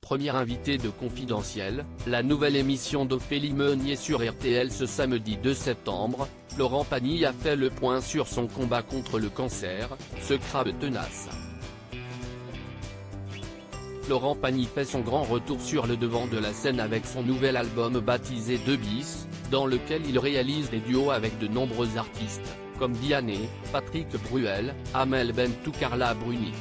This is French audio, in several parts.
première invitée de Confidentiel, la nouvelle émission d'Ophélie Meunier sur RTL ce samedi 2 septembre, Florent Pagny a fait le point sur son combat contre le cancer, ce crabe tenace. Florent Pagny fait son grand retour sur le devant de la scène avec son nouvel album baptisé 2 bis, dans lequel il réalise des duos avec de nombreux artistes, comme Vianney, Patrick Bruel, Amel Bent ou Carla Bruni.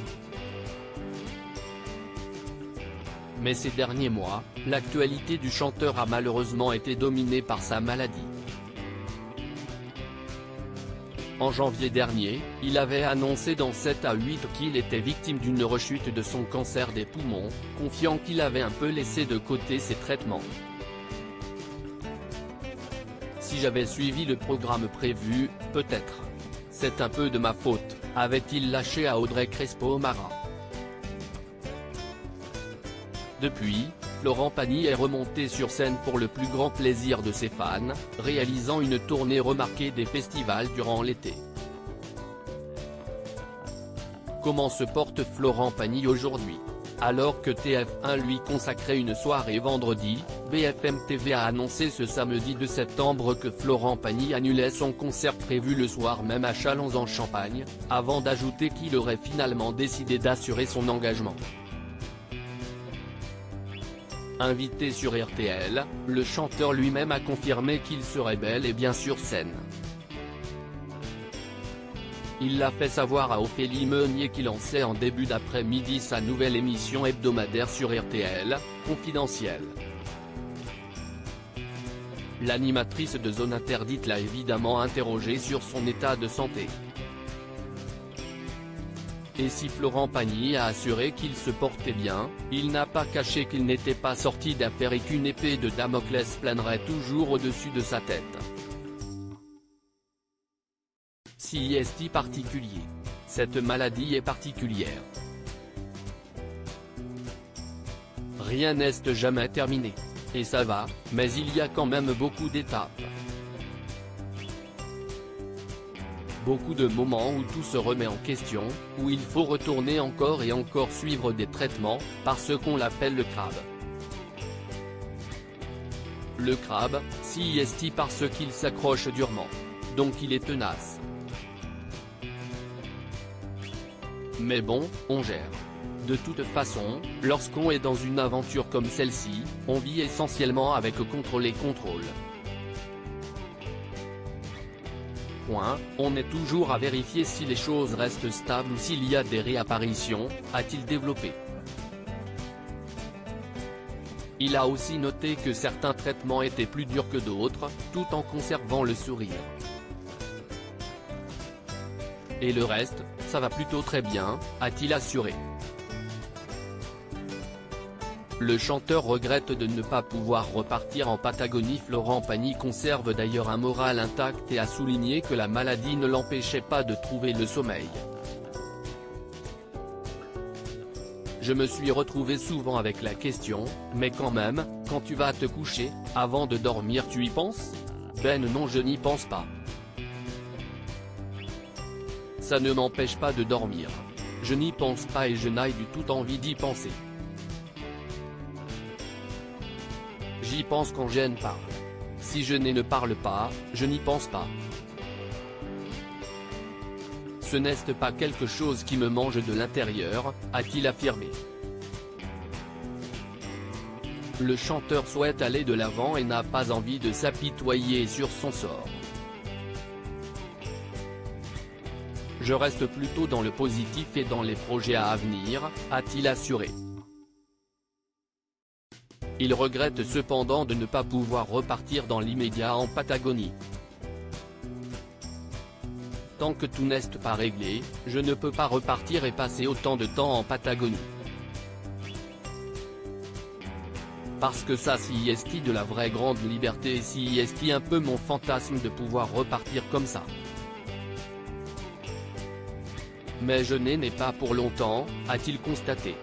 Mais ces derniers mois, l'actualité du chanteur a malheureusement été dominée par sa maladie. En janvier dernier, il avait annoncé dans 7 à 8 qu'il était victime d'une rechute de son cancer des poumons, confiant qu'il avait un peu laissé de côté ses traitements. Si j'avais suivi le programme prévu, peut-être. C'est un peu de ma faute, avait-il lâché à Audrey Crespo-Mara. Depuis, Florent Pagny est remonté sur scène pour le plus grand plaisir de ses fans, réalisant une tournée remarquée des festivals durant l'été. Comment se porte Florent Pagny aujourd'hui? Alors que TF1 lui consacrait une soirée vendredi, BFM TV a annoncé ce samedi 2 septembre que Florent Pagny annulait son concert prévu le soir même à Châlons-en-Champagne, avant d'ajouter qu'il aurait finalement décidé d'assurer son engagement. Invité sur RTL, le chanteur lui-même a confirmé qu'il serait bel et bien sur scène. Il l'a fait savoir à Ophélie Meunier qui lançait en début d'après-midi sa nouvelle émission hebdomadaire sur RTL, Confidentiel. L'animatrice de Zone Interdite l'a évidemment interrogé sur son état de santé. Et si Florent Pagny a assuré qu'il se portait bien, il n'a pas caché qu'il n'était pas sorti d'affaire et qu'une épée de Damoclès planerait toujours au-dessus de sa tête. Si est-il particulier? Cette maladie est particulière. Rien n'est jamais terminé. Et ça va, mais il y a quand même beaucoup d'étapes. Beaucoup de moments où tout se remet en question, où il faut retourner encore et encore suivre des traitements, parce qu'on l'appelle le crabe. Le crabe, si est parce qu'il s'accroche durement. Donc il est tenace. Mais bon, on gère. De toute façon, lorsqu'on est dans une aventure comme celle-ci, on vit essentiellement avec contrôle et contrôle. On est toujours à vérifier si les choses restent stables ou s'il y a des réapparitions, a-t-il développé. Il a aussi noté que certains traitements étaient plus durs que d'autres, tout en conservant le sourire. Et le reste, ça va plutôt très bien, a-t-il assuré. Le chanteur regrette de ne pas pouvoir repartir en Patagonie. Florent Pagny conserve d'ailleurs un moral intact et a souligné que la maladie ne l'empêchait pas de trouver le sommeil. Je me suis retrouvé souvent avec la question, mais quand même, quand tu vas te coucher, avant de dormir tu y penses? Ben non, je n'y pense pas. Ça ne m'empêche pas de dormir. Je n'y pense pas et je n'ai du tout envie d'y penser. J'y pense quand je ne parle. Si je ne parle pas, je n'y pense pas. Ce n'est pas quelque chose qui me mange de l'intérieur, a-t-il affirmé. Le chanteur souhaite aller de l'avant et n'a pas envie de s'apitoyer sur son sort. Je reste plutôt dans le positif et dans les projets à venir, a-t-il assuré. Il regrette cependant de ne pas pouvoir repartir dans l'immédiat en Patagonie. Tant que tout n'est pas réglé, je ne peux pas repartir et passer autant de temps en Patagonie. Parce que ça si est de la vraie grande liberté et si est un peu mon fantasme de pouvoir repartir comme ça. Mais je n'ai pas pour longtemps, a-t-il constaté.